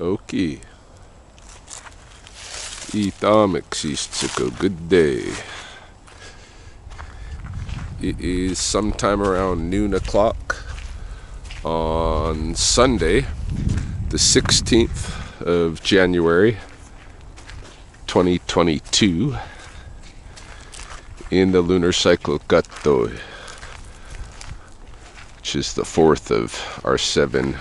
Okay. Itamexistiko, good day. It is sometime around noon o'clock on Sunday, the 16th of January, 2022, in the lunar cycle Gato, which is the fourth of our 7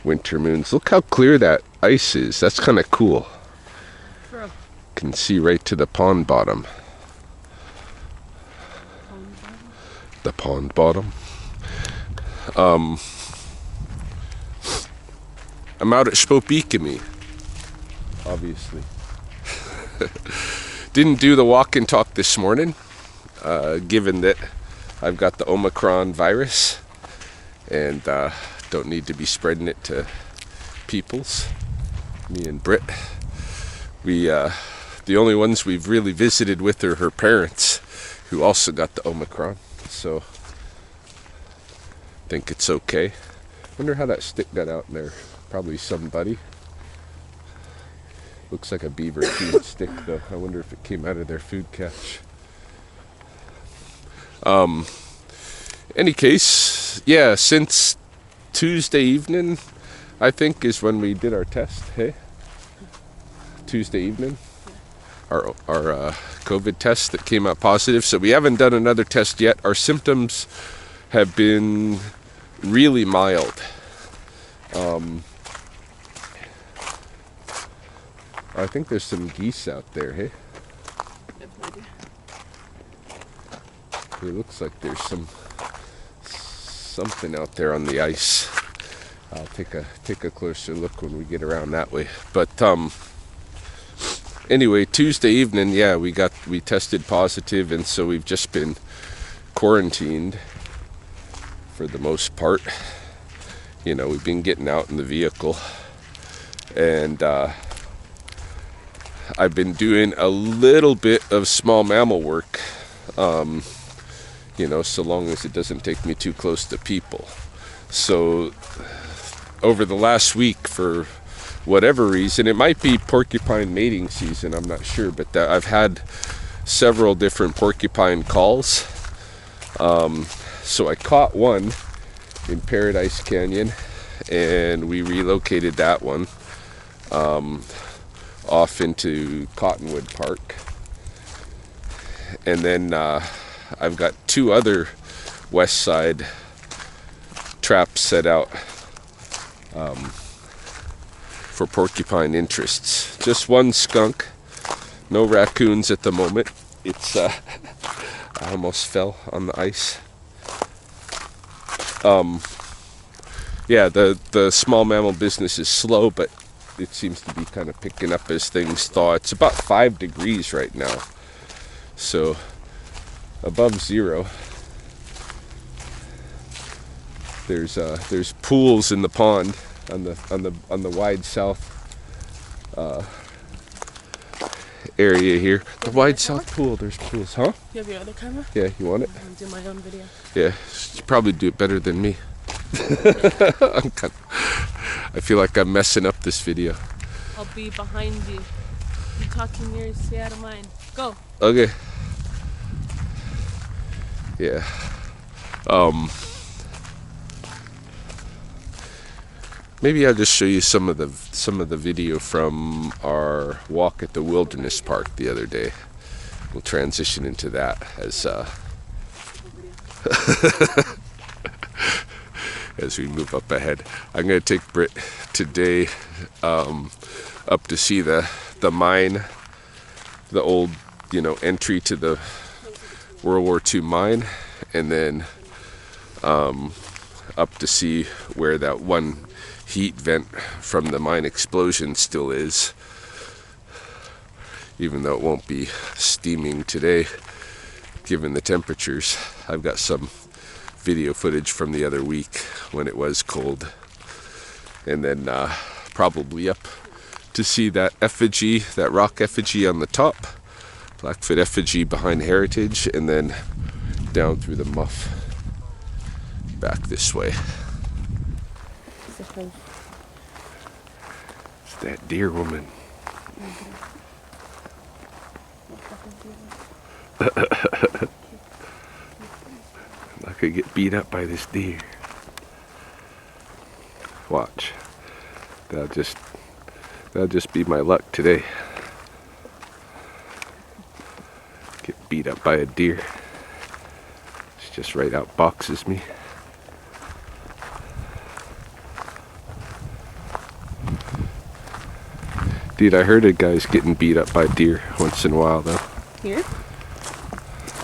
winter moons. Look how clear that ice is. That's kind of cool. Bro. Can see right to the pond bottom. The pond bottom. I'm out at Spopikami, obviously. Didn't do the walk and talk this morning, given that I've got the Omicron virus and don't need to be spreading it to peoples. Me and Britt, we the only ones we've really visited with are her parents, who also got the Omicron. So I think it's okay. Wonder how that stick got out in there. Probably somebody. Looks like a beaver feed stick though. I wonder if it came out of their food catch. Any case, yeah, since Tuesday evening, I think, is when we did our test. Hey, Tuesday evening, our COVID test that came out positive. So we haven't done another test yet. Our symptoms have been really mild. I think there's some geese out there. Hey, it looks like there's something out there on the ice. I'll take a closer look when we get around that way. But anyway, Tuesday evening, yeah, we tested positive, and so we've just been quarantined for the most part. You know, we've been getting out in the vehicle, and I've been doing a little bit of small mammal work. You know, so long as it doesn't take me too close to people. So over the last week, for whatever reason, it might be porcupine mating season, I'm not sure, but I've had several different porcupine calls. So I caught one in Paradise Canyon, and we relocated that one off into Cottonwood Park. And then I've got 2 other west side traps set out for porcupine interests. Just one skunk, no raccoons at the moment. It's I almost fell on the ice. Yeah, the small mammal business is slow, but it seems to be kind of picking up as things thaw. It's about 5 degrees right now, so above zero. There's pools in the pond on the wide south area here. The wide south pool. There's pools, huh? You have your other camera? Yeah, you want it? I'm gonna do my own video. Yeah, you probably do it better than me. I feel like I'm messing up this video. I'll be behind you. You talking yours, stay out of mine. Go. Okay. Yeah. Maybe I'll just show you some of the video from our walk at the wilderness park the other day. We'll transition into that as we move up ahead. I'm going to take Britt today up to see the mine, the old, entry to the World War II mine, and then up to see where that one heat vent from the mine explosion still is, even though it won't be steaming today given the temperatures. I've got some video footage from the other week when it was cold, and then probably up to see that effigy, that rock effigy on the top, Blackfoot effigy behind Heritage, and then down through the muff back this way. That deer woman. I could get beat up by this deer. Watch. That'll just be my luck today. Get beat up by a deer. It's just right out boxes me. Dude, I heard a guy's getting beat up by deer once in a while though. Here?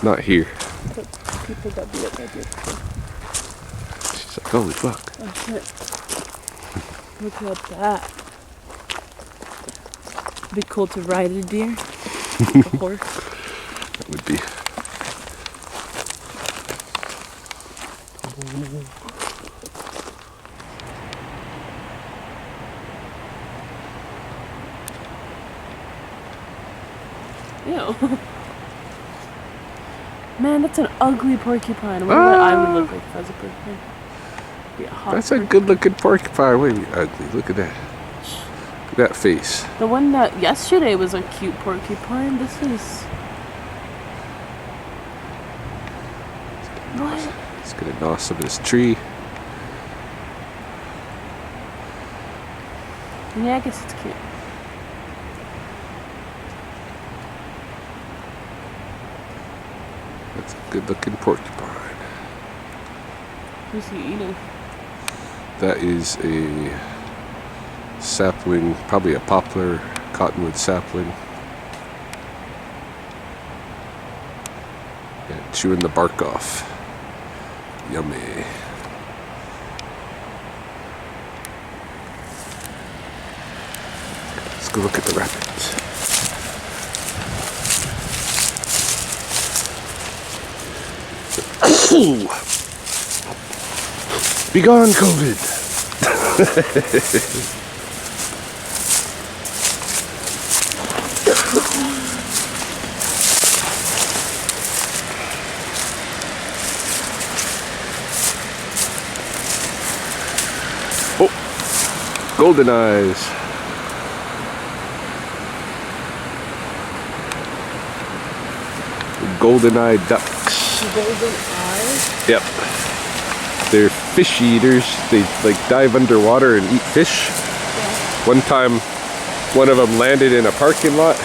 Not here. But people got beat up by deer before. She's like, holy fuck. Oh shit. Look at that. It'd be cool to ride a deer. Like a horse. That would be. Ew. Man, that's an ugly porcupine. I wonder what I would look like if I was a porcupine. Be a hot That's a good looking porcupine. Wait, ugly. Look at that. Look at that face. The one that yesterday was a cute porcupine. This is. What? He's gonna gnaw some of this tree. Yeah, I guess it's cute. That's a good looking porcupine. Who's he eating? That is a sapling, probably a poplar cottonwood sapling. And chewing the bark off. Yummy. Let's go look at the rapids. Be gone, COVID. Oh, goldeneyes. Goldeneye ducks. Golden eye? Yep. They're fish eaters. They like dive underwater and eat fish. Yeah. One time, one of them landed in a parking lot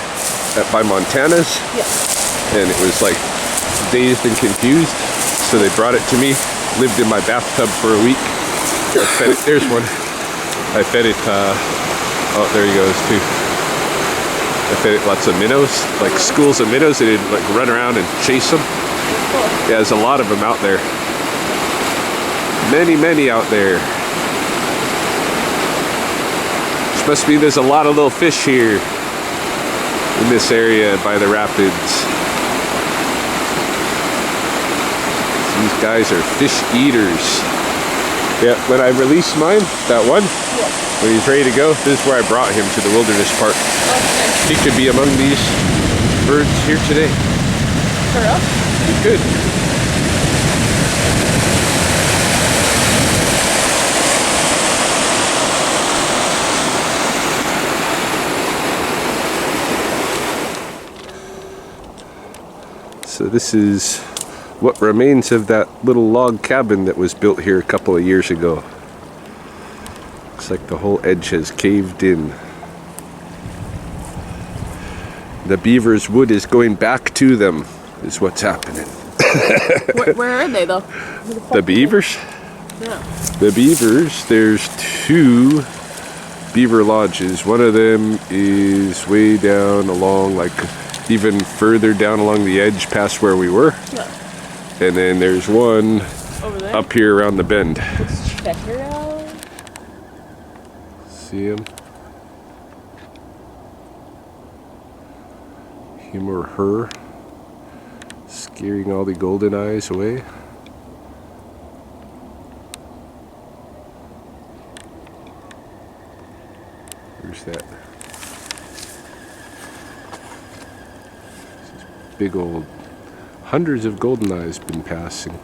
by Montana's. Yeah. And it was like dazed and confused. So they brought it to me. Lived in my bathtub for a week. I fed it. There's one. I fed it. Oh, there he goes too. I fed it lots of minnows, like schools of minnows. They didn't like run around and chase them. Cool. Yeah, there's a lot of them out there. Many out there. Which must mean there's a lot of little fish here in this area by the rapids. These guys are fish eaters. Yeah, when I released mine, that one, when he's ready to go, this is where I brought him to the wilderness park. Okay. He could be among these birds here today. For real? He could. So this is what remains of that little log cabin that was built here a couple of years ago. Looks like the whole edge has caved in. The beaver's wood is going back to them, is what's happening. Where are they though? The beavers? Yeah. The beavers, there's 2 beaver lodges. One of them is way down along, like even further down along the edge past where we were. Yeah. And then there's one Over there? up here around the bend. Let's check her out. See him? Him or her scaring all the goldeneyes away. Where's that? This big old, hundreds of goldeneyes been passing.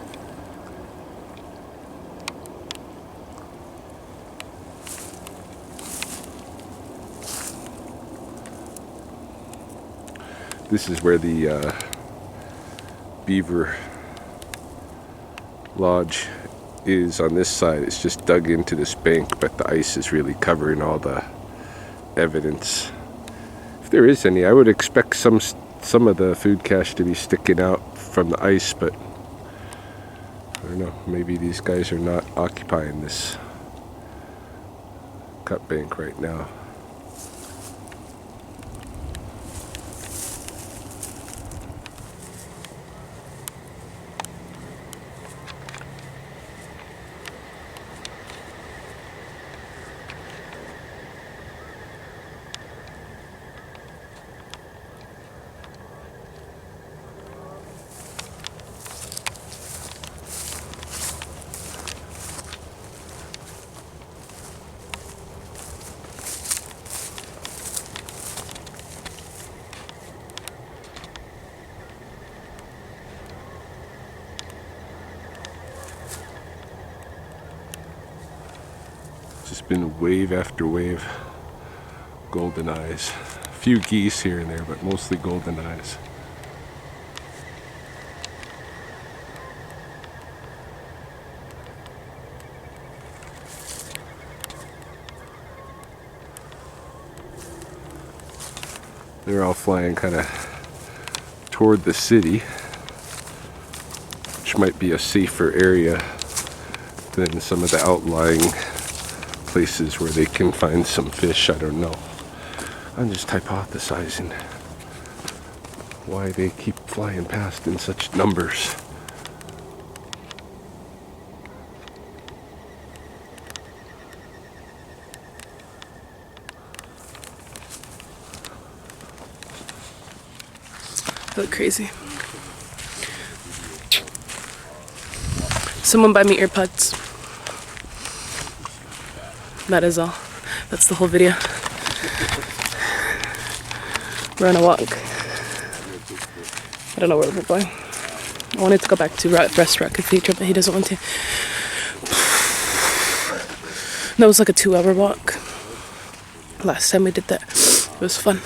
This is where the Beaver Lodge is on this side. It's just dug into this bank, but the ice is really covering all the evidence. If there is any, I would expect some of the food cache to be sticking out from the ice, but I don't know, maybe these guys are not occupying this cut bank right now. Just been wave after wave goldeneyes. A few geese here and there, but mostly goldeneyes. They're all flying kind of toward the city, which might be a safer area than some of the outlying places where they can find some fish. I don't know. I'm just hypothesizing why they keep flying past in such numbers. I look crazy. Someone buy me earbuds. That is all. That's the whole video. We're on a walk. I don't know where we're going. I wanted to go back to Restaurant Cathedral, but he doesn't want to. That was like a 2-hour walk. Last time we did that. It was fun.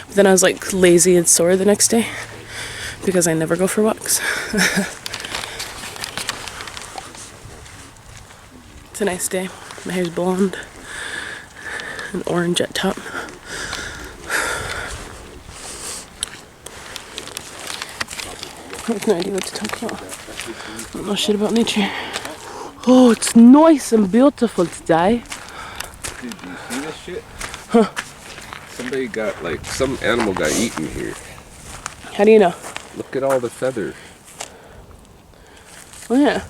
But then I was like lazy and sore the next day because I never go for walks. It's a nice day. My hair's blonde and orange at top. I have no idea what to talk about. I don't know shit about nature. Oh, it's nice and beautiful today. Dude, do you see this shit? Huh. Somebody got, like, some animal got eaten here. How do you know? Look at all the feathers. Oh, yeah.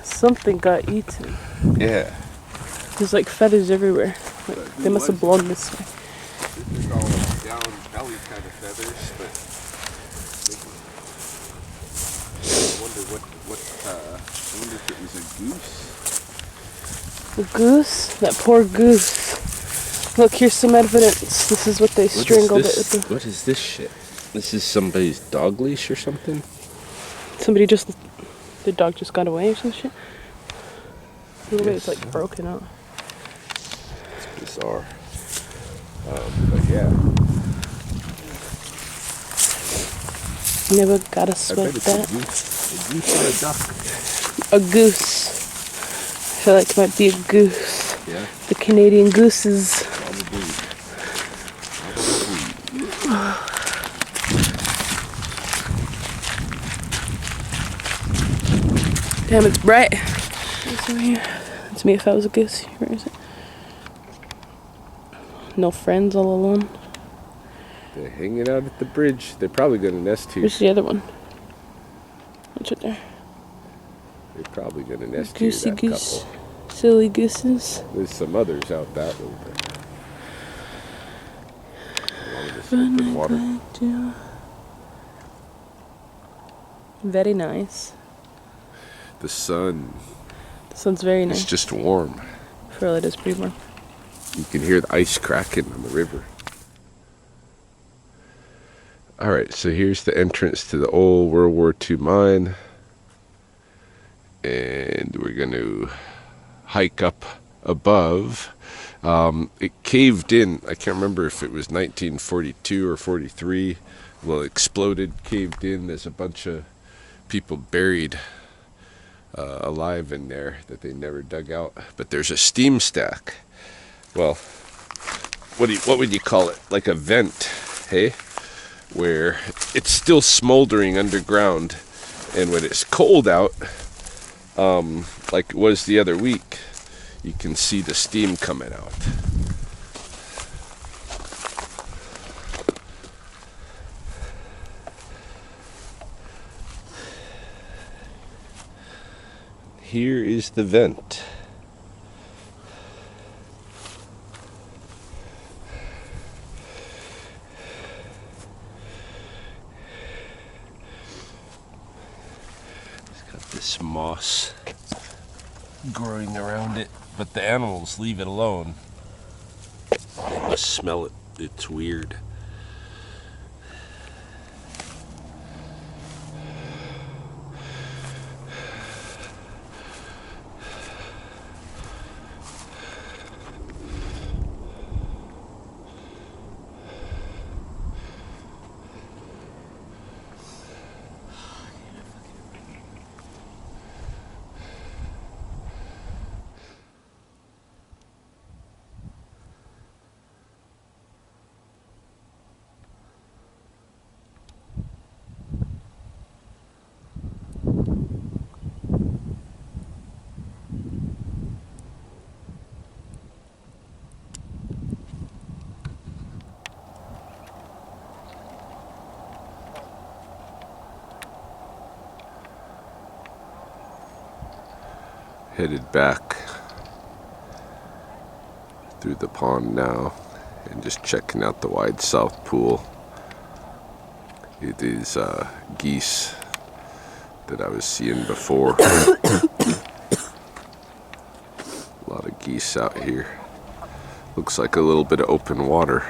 Something got eaten. Yeah. There's like feathers everywhere. Like, they must have blown this way. They're all down belly kind of feathers, but I wonder if it was a goose. A goose? That poor goose. Look, here's some evidence. This is what they strangled it with. What is this shit? This is somebody's dog leash or something? The dog just got away or some shit. The way it's like broken out. It's bizarre. But yeah. Never gotta sweat that. A goose or a duck? A goose. I feel like it might be a goose. Yeah. The Canadian gooses. Probably. Damn, it's bright. It's over here. It's me if I was a goose. Where is it? No friends, all alone. They're hanging out at the bridge. They're probably going to nest here. Where's the other one? What's it there? They're probably going to nest Goosey here, that goose. couple. Silly gooses. There's some others out that way. Along this open water. Very nice. The sun. The sun's very nice. It's just warm. For real, it is pretty warm. You can hear the ice cracking on the river. Alright, so here's the entrance to the old World War II mine. And we're going to hike up above It caved in. I can't remember if it was 1942 or 43. Well, it exploded, caved in. There's a bunch of people buried alive in there that they never dug out. But there's a steam stack. Well, what would you call it? Like a vent, hey? Where it's still smoldering underground, and when it's cold out, like it was the other week, you can see the steam coming out. Here is the vent. It's got this moss growing around it, but the animals leave it alone. They must smell it. It's weird. Headed back through the pond now and just checking out the wide south pool. It is geese that I was seeing before. A lot of geese out here. Looks like a little bit of open water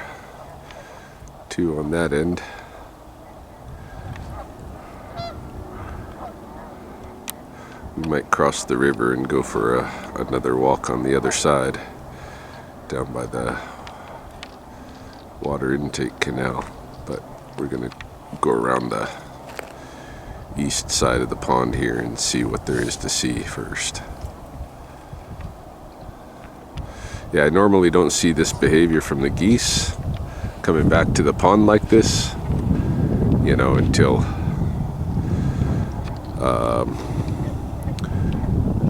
too on that end. We might cross the river and go for another walk on the other side, down by the water intake canal. But we're gonna go around the east side of the pond here and see what there is to see first. Yeah, I normally don't see this behavior from the geese coming back to the pond like this, you know, until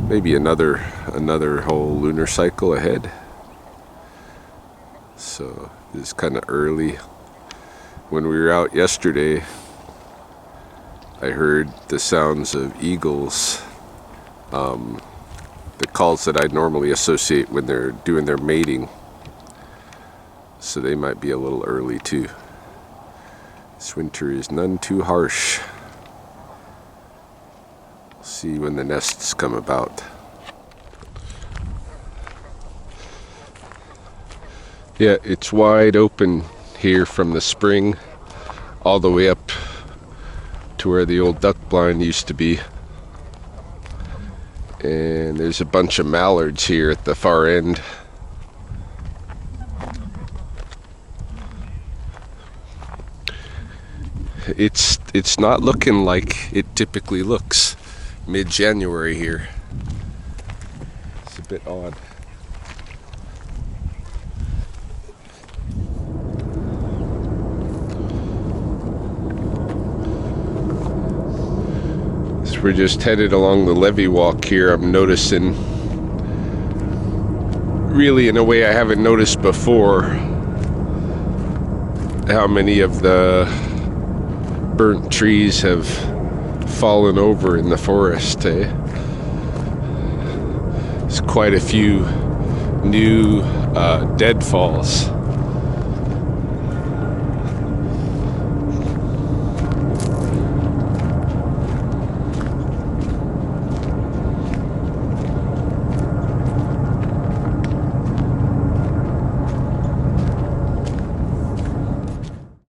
maybe another whole lunar cycle ahead. So this is kind of early. When we were out yesterday, I heard the sounds of eagles, the calls that I normally associate when they're doing their mating. So they might be a little early too. This winter is none too harsh. See when the nests come about. Yeah, it's wide open here from the spring all the way up to where the old duck blind used to be. And there's a bunch of mallards here at the far end. It's not looking like it typically looks mid-January here. It's a bit odd. So we're just headed along the levee walk here. I'm noticing, really in a way I haven't noticed before, how many of the burnt trees have fallen over in the forest. There's quite a few new deadfalls.